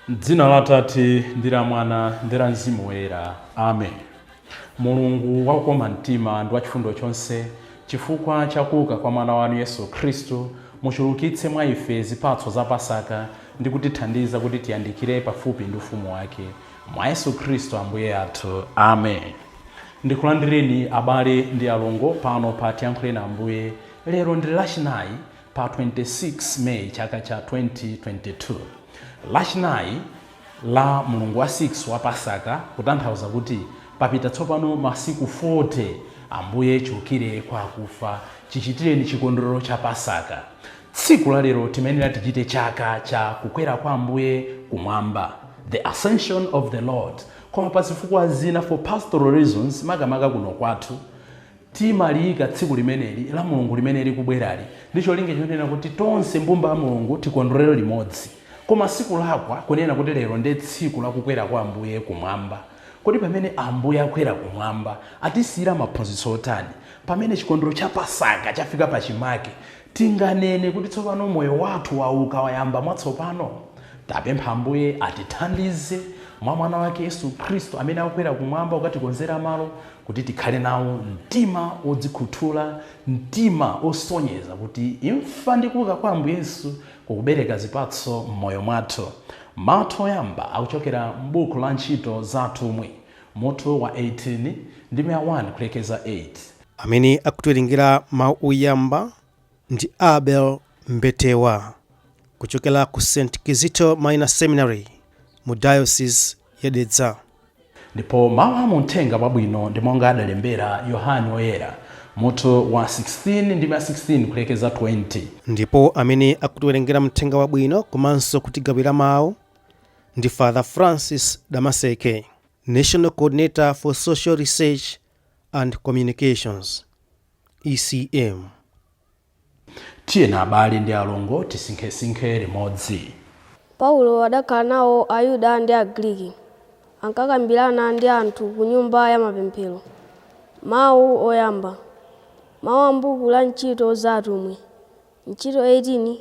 Dzina la Tate ndi la Mwana ndi la Mzimu Woyera. Amen. Mulungu wakukoma mtima ndi wachifundo chonse, chifukwa chakuuka kwa mwana wanu Yesu Khristu, muchulukitse mwa ife zipatso za Pasaka ndi kutithandiza kuti tiyandikire pafupi ndi ufumu wake. Mwa Yesu Khristu Ambuye athu. Amen. Ndikulandireni abale ndi alongo pano pa Tiyankhule na Ambuye. Lero ndi lachinayi pa 26 May chaka cha 2022. Lachinayi la mulungu wa 6 wa Pasaka, kutanthauza kuti papita tsopano masiku 40 Ambuye chukire kwa akufa, chichitireni chikondwerero cha Pasaka. Tsiku la lero timenera tichite chaka cha kukwera kwa Ambuye kumwamba, the ascension of the Lord. Koma pasifukwa zina for pastoral reasons, makamaka kuno kwathu timalika tsiku limeneli la mulungu limeneli kubwerali ndicho linge chonena kuti tonse mbumba ya mulungu tikondwerero limodzi. Koma siku lakwa kunena kuti lero ndi tsiku la kukwera kwa Ambuye kumwamba. Kodi pamene Ambuye akwera kumwamba atisiyira maphunzitso otani? Pamene chikondwerero cha Pasaka chafika pachimake, tinganene kuti tsopano moyo wathu wauka wayamba mwatsopano? Tapempha Ambuye atithandize mwa mwana wake Yesu Khristu amene akwera kumwamba ukatikonzera malo kuti tikhale nawo mtima odzikhuthula, mtima osonyeza kuti imfa ndi kuuka kwa Ambuye Yesu kukubereka zipatso m'moyo mwathu. Mawu oyamba akuchokera m'buku la Ntchito za Atumwi, mutu wa 18 ndi 1 kulekeza 8. Amene akutiwerengera mawu oyamba ndi Abel Mbetewa kuchokera ku St Kizito Minor Seminary mu Diocese ya Dedza. Ndipo mawu amuthenga wabwino ndi monga adalembera Yohane Woyera, mutu wa 16 ndi 16 kulekeza 20. Ndipo amene akutiwerengera mthenga wabwino komanso kutigawira mawu ndi Fr Francis Damaseke, National Coordinator for Social Research and Communications, ECM. Tiyena abale ndi alongo tisinkhesinkhe limodzi. Paulo adakhala nawo Ayuda ndi Agriki, ankakambirana ndi anthu ku nyumba ya mapemphero. Mawu oyamba. Mawu a m'buku la Ntchito za Atumwi, Ntchito 18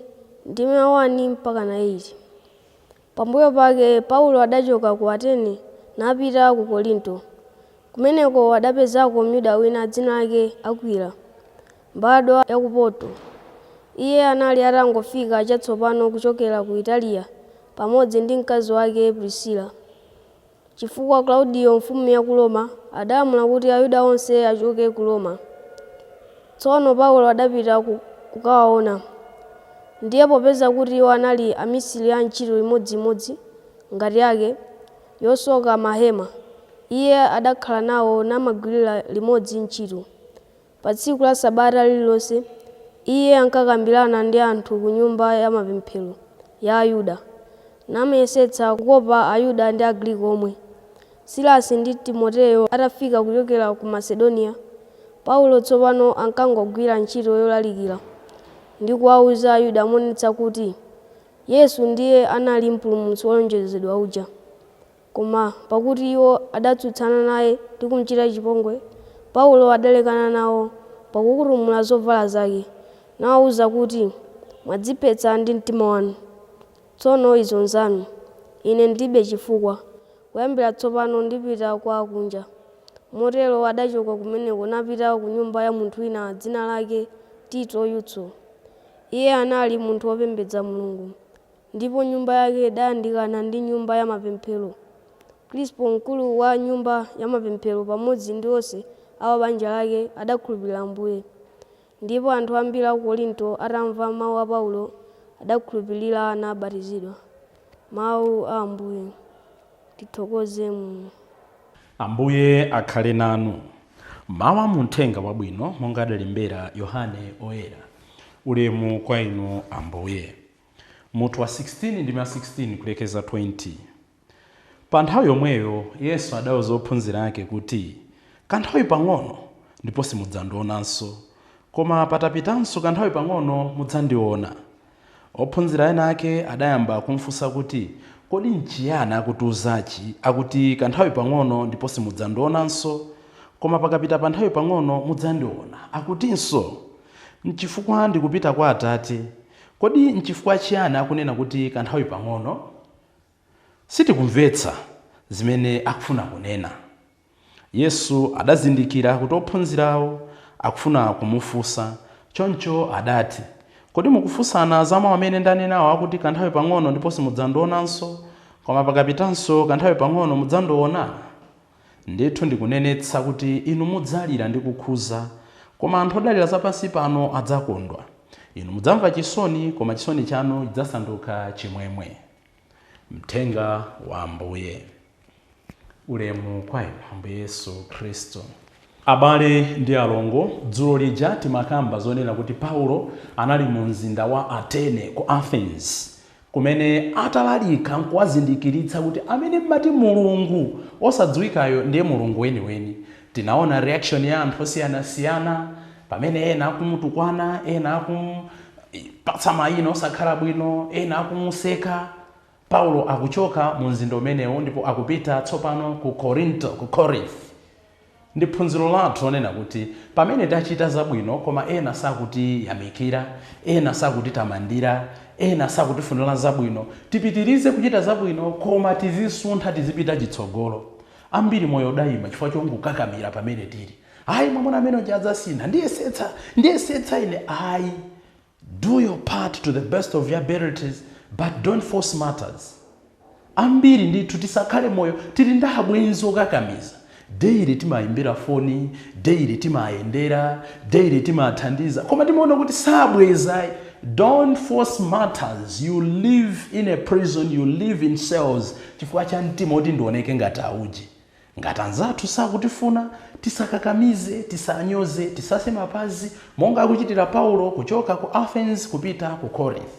ndi 1 mpaka na 8. Pambuyo pake Paulo adachoka ku Atene napita ku Korinto. Kumeneko adapezako Myuda wina dzina lake Akwila, mbadwa ya ku Poto. Iye anali atangofika chatsopano kuchokera ku Italiya pamodzi ndi mkazi wake Priscilla. Chifukwa Claudio mfumu ya ku Roma adalamula kuti Ayuda onse achoke ku Roma. Tsono Paulo adapita kukawaona. Ndiye popeza kuti iwo anali amisiri a ntchito imodzimodzi ngati yake yosoka mahema, iye adakhala nawo namagwirira limodzi ntchito. Pa tsiku la Sabata lililonse iye ankakambirana ndi anthu ku nyumba ya mapemphero ya Ayuda, namayesetsa kukopa Ayuda ndi Agriki omwe. Silasi ndi Timoteyo atafika kuchokera ku Macedonia, Paulo tsopano ankangogwira ntchito yolalikira ndi kuwauza Ayuda monetsa kuti Yesu ndiye anali mpulumutsi wolonjezedwa uja. Koma pakuti iwo adatsutsana naye ndi kumchita chipongwe, Paulo adalekana nawo pakukutumula zovala zake, nawawuza kuti mwadziphetsa ndi mtima wanu. Tsono izo nzanu, ine ndibe chifukwa. Kuyambira tsopano ndipita kwa akunja. Motero adachoka kumeneko napita ku nyumba ya munthu wina dzina lake Tito Yutso. Iye anali munthu wopembedza Mulungu, ndipo nyumba yake idayandikana ndi nyumba ya mapemphero. Krispo mkulu wa nyumba ya mapemphero pamodzi ndi onse awa banja lake adakhulupirira Ambuye. Ndipo anthu ambiri a ku Korinto atamva mawu a Paulo adakhulupirira nabatizidwa. Mawu a Ambuye. Tithokoze Mulungu. Ambuye akhale nanu. Mawu amuthenga wabwino monga adalembera Yohane Woyera. Ulemu kwa inu Ambuye. Mutu wa 16 ndi 16 kulekeza 20. Pa nthawi yomweyo Yesu adawuza ophunzira ake kuti kanthawi pang'ono ndipo simudzandionanso, koma patapitanso kanthawi pang'ono mudzandiona. Ophunzira ena ake adayamba kumfunsa kuti kodi nchiyani akutiuzachi akuti kanthawi pang'ono ndipo simudzandionanso, koma pakapita pa nthawi pang'ono mudzandiona akutinso nchifukwa ndikupita kwa Atate. Kodi nchifukwa chiyani akunena kuti kanthawi pang'ono? sitikumvetsa zimene akufuna kunena. Yesu adazindikira kuti ophunzirawo akufuna kumufunsa, choncho adati, kodi mukufunsana za mawu amene ndanenawo akuti kanthawi pang'ono ndipo simudzandionanso, koma pakapitanso kanthawi pang'ono mudzandiona? Ndithu ndikunenetsa kuti inu mudzalira ndi kukhuza, koma anthu odalira zapansi pano adzakondwa. Inu mudzamva chisoni, koma chisoni chanu chidzasanduka chimwemwe. Mthenga wa Ambuye. Ulemu kwa inu Ambuye Yesu Khristu. Abale ndi alongo, dzulo lija timakamba zonena kuti Paulo anali mu mzinda wa Atene ku Athens, kumene atalalika nkuwazindikiritsa kuti amene mmati mulungu osadziwikayo ndiye mulungu weniweni. Tinaona reaction ya anthu osiyanasiyana, pamene ena akumutukwana, ena akumupatsa mayina osakhala bwino, ena akumuseka. Paulo akuchoka mu mzinda umenewo ndipo akupita tsopano ku Corinth. Ndi phunziro lathu onena kuti pamene tachita zabwino koma ena sakuti yamikira, ena sakuti tamandira, ena sakutifunira zabwino, tipitirize kuchita zabwino koma tizisuntha tizipita chitsogolo. Ambiri moyo daima chifukwa chongukakamira pamene tili. Ayi mwamuna amene adzasintha, ndiyesetsa ine. Ayi, do your part to the best of your abilities, but don't force matters. Ambiri ndithu tisakhale moyo tili ndi abwenzi okakamiza. Daily timayimbira foni, daily timayendera, daily timathandiza, koma timaona kuti sabweza. Don't force matters. You live in a prison, you live in cells. Chifukwa cha mtima oti ndioneke ngati auji. Ngati anzathu sakutifuna, tisakakamize, tisanyoze, tisase mapazi, monga akuchitira Paulo kuchoka ku Athens kupita ku Corinth.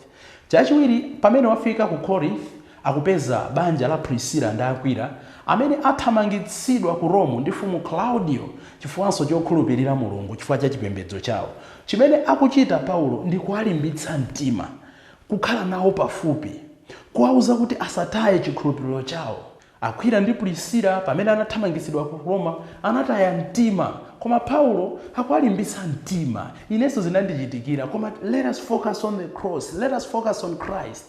Chachiwiri, pamene wafika ku Corinth, akupeza banja la Priscilla ndi Aquila, amene athamangitsidwa ku Rome ndi mfumu Claudio chifukwanso chokhulupirira Mulungu chifukwa cha chipembedzo chawo. Chimene akuchita Paulo ndi kuwalimbitsa mtima, kukhala nawo pafupi, kuwauza kuti asataye chikhulupiriro chawo. Aquila ndi Priscilla pamene anathamangitsidwa ku Roma anataya mtima, koma Paulo akuwalimbitsa mtima. Inenso zinandichitikira, koma let us focus on the cross, let us focus on Christ.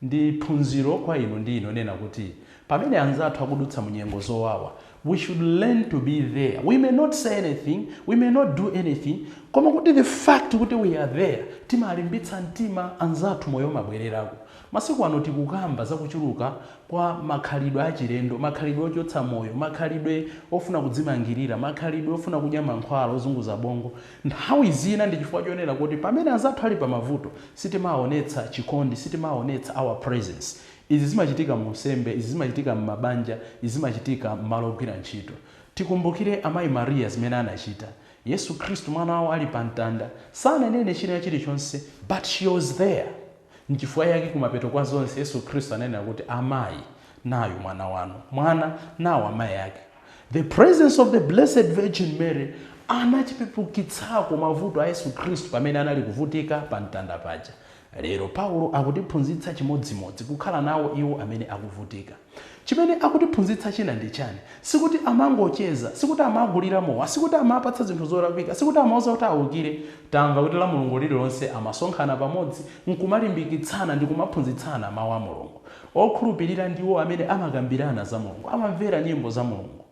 Ndi phunziro kwa inu ndi ino nena kuti pamene anzathu akudutsa munyengo zowawa, we should learn to be there. We may not say anything, we may not do anything, koma kuti the fact kuti we are there timalimbitsa mtima anzathu moyo mabwererako. Masiku ano tikukamba zakuchuluka kwa makhalidwe achilendo, makhalidwe ochotsa moyo, makhalidwe ofuna kudzimangirira, makhalidwe ofuna kudya mankhwala ozunguza bongo. Nthawi zina ndi chifukwa chonena kuti pamene anzathu ali pamavuto sitimaonetsa chikondi, sitimaonetsa our presence. Izi zimachitika mu nsembe, izi zimachitika m'mabanja, izi zimachitika m'malo ogwira ntchito. Tikumbukire amayi Maria zimene anachita. Yesu Khristu mwana wawo ali pa mtanda, sananene china chilichonse, but she was there. Nchifukwa yake kumapeto kwa zonse Yesu Khristu ananena kuti amayi, nayo mwana wanu, mwana nawo amayi yake. The presence of the Blessed Virgin Mary anachipepukitsako mavuto a Yesu Khristu pamene anali kuvutika pa mtanda paja. Lero Paulo akutiphunzitsa chimodzimodzi kukhala nawo iwo amene akuvutika. Chimene akutiphunzitsa china ndi chani? Sikuti amangocheza, sikuti amagulira mowa, sikuti amapatsa zinthu zolakwika, sikuti amauza kuti awukire. Tamva kuti la Mulungu lililonse amasonkhana pamodzi nkumalimbikitsana ndi kumaphunzitsana mawu a Mulungu. Okhulupirira ndiwo amene amakambirana za Mulungu, amamvera nyimbo za Mulungu.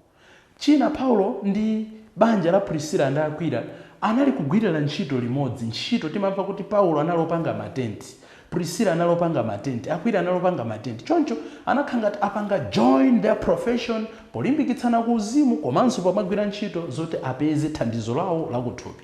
China Paulo ndi banja la Priscilla ndi Aquila anali kugwirira ntchito limodzi. Ntchito timamva kuti Paulo analopanga matenti, Priscilla analopanga matenti, Aquila analopanga matenti. Choncho anakhanga apanga join their profession polimbikitsana ku uzimu komanso pomagwira ntchito zoti apeze thandizo lawo lakuthupi.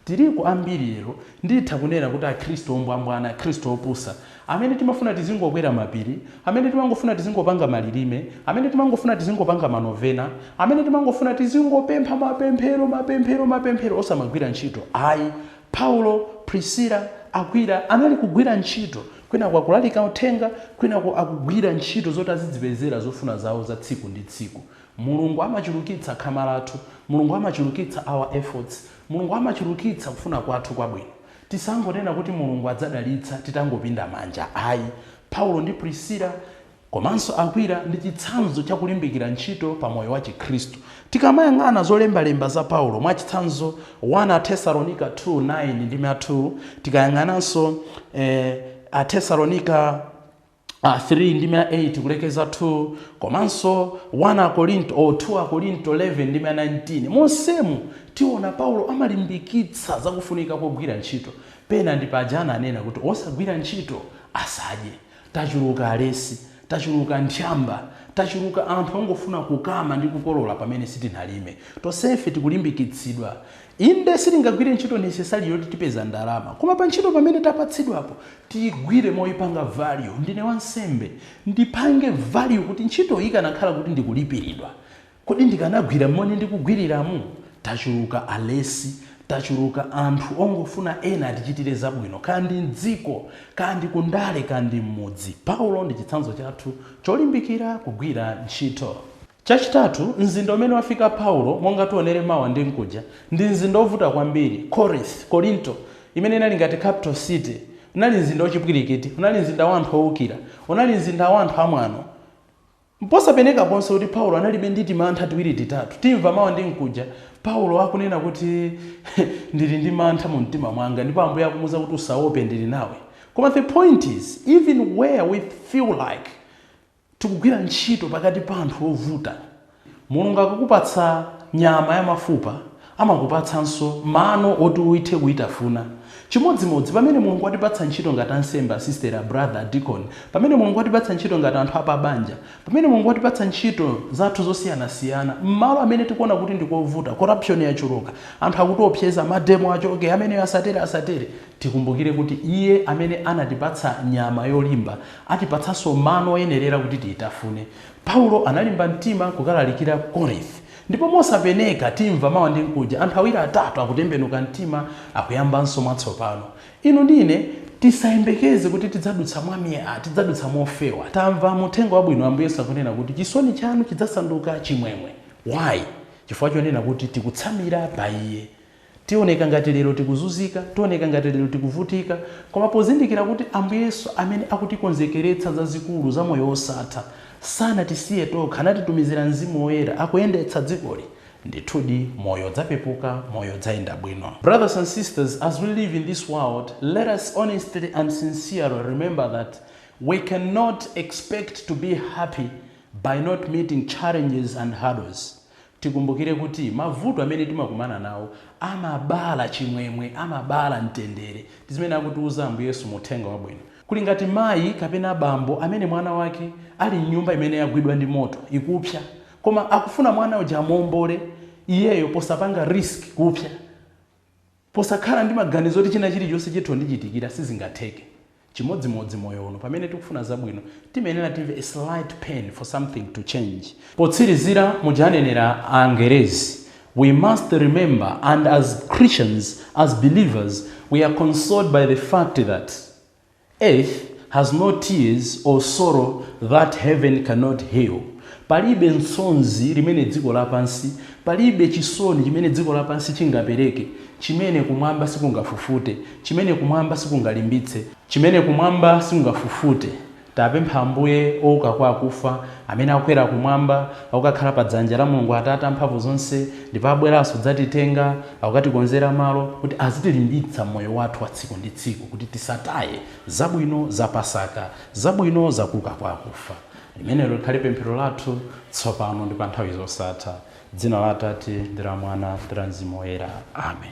Tiriku ambiri lero nditha kunena kuti akhristu ombwambwana, akhristu opusa, amene timafuna tizingokwera mapiri, amene timangofuna tizingopanga malilime, amene timangofuna tizingopanga manovena, amene timangofuna tizingopempha mapemphero osamagwira ntchito. Ayi, Paulo, Priscilla, Aquila anali kugwira ntchito, kwina kwa kulalika uthenga, kwina kwa akugwira ntchito zoti azidzipezera zofuna zawo za tsiku ndi tsiku. Mulungu amachulukitsa khama lathu, Mulungu amachulukitsa our efforts, Mulungu amachulukitsa kufuna kwathu kwabwino. Tisangonena kuti Mulungu adzadalitsa titangopinda manja. Ayi, Paulo ndi Priscilla komanso Aquila ndi chitsanzo cha kulimbikira ntchito pa moyo wa Chikhristu. Tikamayang'ana zolembalemba za Paulo mwa chitsanzo 1 Thessalonica 2:9 ndi 2, tikayang'ananso Thessalonica 3 ndime 8 kulekeza 2 komanso 1 Korinto 2 Korinto 11 ndime 19 monsemu tiona Paulo amalimbikitsa zakufunika kugwira ntchito. Pena ndipajana anena kuti osagwira ntchito asadye. Tachuluka alesi, tachuluka nthamba, tachuluka anthu ongofuna kukama ndi kukolola pamene sitinalime. Tonsefe tikulimbikitsidwa. Inde sitingagwire ntchito necessary yoti tipeza ndalama, koma pa ntchito pamene tapatsidwapo tigwire moyipanga value. Ndine wansembe, ndipange value kuti ntchito ikanakhala kuti ndikulipiridwa, kodi ndikanagwira mmene ndikugwiriramu. Tachuluka alesi, tachuluka anthu ongofuna ena atichitire zabwino, kandi mdziko, kandi kundale, kandi mmudzi. Paulo ndi chitsanzo chathu cholimbikira kugwira ntchito. Chachitatu, mzinda umene wafika Paulo monga tionere mawa ndi nkuja ndi mzinda ovuta kwambiri. Korinto imene inali ngati capital city, unali mzinda ochipwirikiti, unali mzinda wa anthu owukira, unali mzinda wa anthu amwano. Mposapeneka ponse kuti Paulo analibe ndi mantha tiwiri titatu. Timva mawa ndi nkuja Paulo akunena kuti ndili ndi mantha mu mtima mwanga, ndipo Ambuye akumuwuza kuti usaope, ndili nawe. Koma the point is, even where we feel like tikugwira ntchito pakati pa anthu ovuta, Mulungu akakupatsa nyama ya mafupa amakupatsanso mano oti uithe kuitafuna. Chimodzimodzi pamene Mulungu atipatsa ntchito ngati ansembe, sister, brother, deacon, pamene Mulungu atipatsa ntchito ngati anthu apabanja, pamene Mulungu atipatsa ntchito zathu zosiyanasiyana, mmalo amene tikuona kuti ndikovuta, corruption yachuluka, anthu akutiopseza, mademo achoke, amene asatere, tikumbukire kuti Iye amene anatipatsa nyama yolimba atipatsanso mano oyenerera kuti tiitafune. Paulo analimba mtima kukalalikira Corinth. Ndipo mosapeneka timva mawa ndi nkuja anthu awiri atatu akutembenuka mtima akuyambanso mwatsopano. Inu ndine tisayembekeze kuti tidzadutsa mwamia, tidzadutsa mofewa. Tamva muthenga wabwino Ambuye Yesu akunena kuti chisoni chanu chidzasanduka chimwemwe. Why? Chifukwa chonena kuti tikutsamira pa Iye. Tioneka ngati lero tikuzunzika, tioneka ngati lero tikuvutika, koma pozindikira kuti Ambuye Yesu amene akutikonzekeretsa zazikulu za moyo osatha sana tisiye tokha, anatitumizira Mzimu Woyera akuyendetsa dzikoli, ndithudi moyo dzapepuka, moyo dzayenda bwino. Brothers and sisters, as we live in this world, let us honestly and sincerely remember that we cannot expect to be happy by not meeting challenges and hurdles. Tikumbukire kuti mavuto amene timakumana nawo amabala chimwemwe, amabala mtendere. Tizimene akutiuza Ambuye Yesu muthenga wabwino. Kuli ngati mayi kapena bambo amene mwana wake ali nyumba imene yagwidwa ndi moto ikupsa, koma akufuna mwana uja amombole iyeyo posapanga risk kupsa, posakhala ndi maganizo oti china chilichonse chithu ndichitikira sizingatheke. Chimodzimodzi moyo uno pamene tikufuna zabwino timenera timve a slight pain for something to change. Potsirizira mujanenera Angerezi, we must remember, and as Christians, as believers, we are consoled by the fact that earth has no tears or sorrow that heaven cannot heal. Palibe nsonzi limene dziko lapansi, palibe chisoni chimene dziko lapansi chingapereke, chimene kumwamba sikungafufute, chimene kumwamba sikungalimbitse, chimene kumwamba sikungafufute. Tapempha Ambuye ouka kwa akufa amene akwera kumwamba akukakhala pa dzanja la Mulungu Atate amphamvu zonse, ndipo abweranso kudzatitenga akukatikonzera malo kuti azitilimbitsa moyo wathu wa tsiku ndi tsiku, kuti tisataye zabwino za Pasaka, zabwino za kuuka kwa akufa. Limenelo likhale pemphero lathu tsopano ndi pa nthawi zosatha. Dzina la Atate ndi la Mwana ndi la Mzimu Woyera. Amen.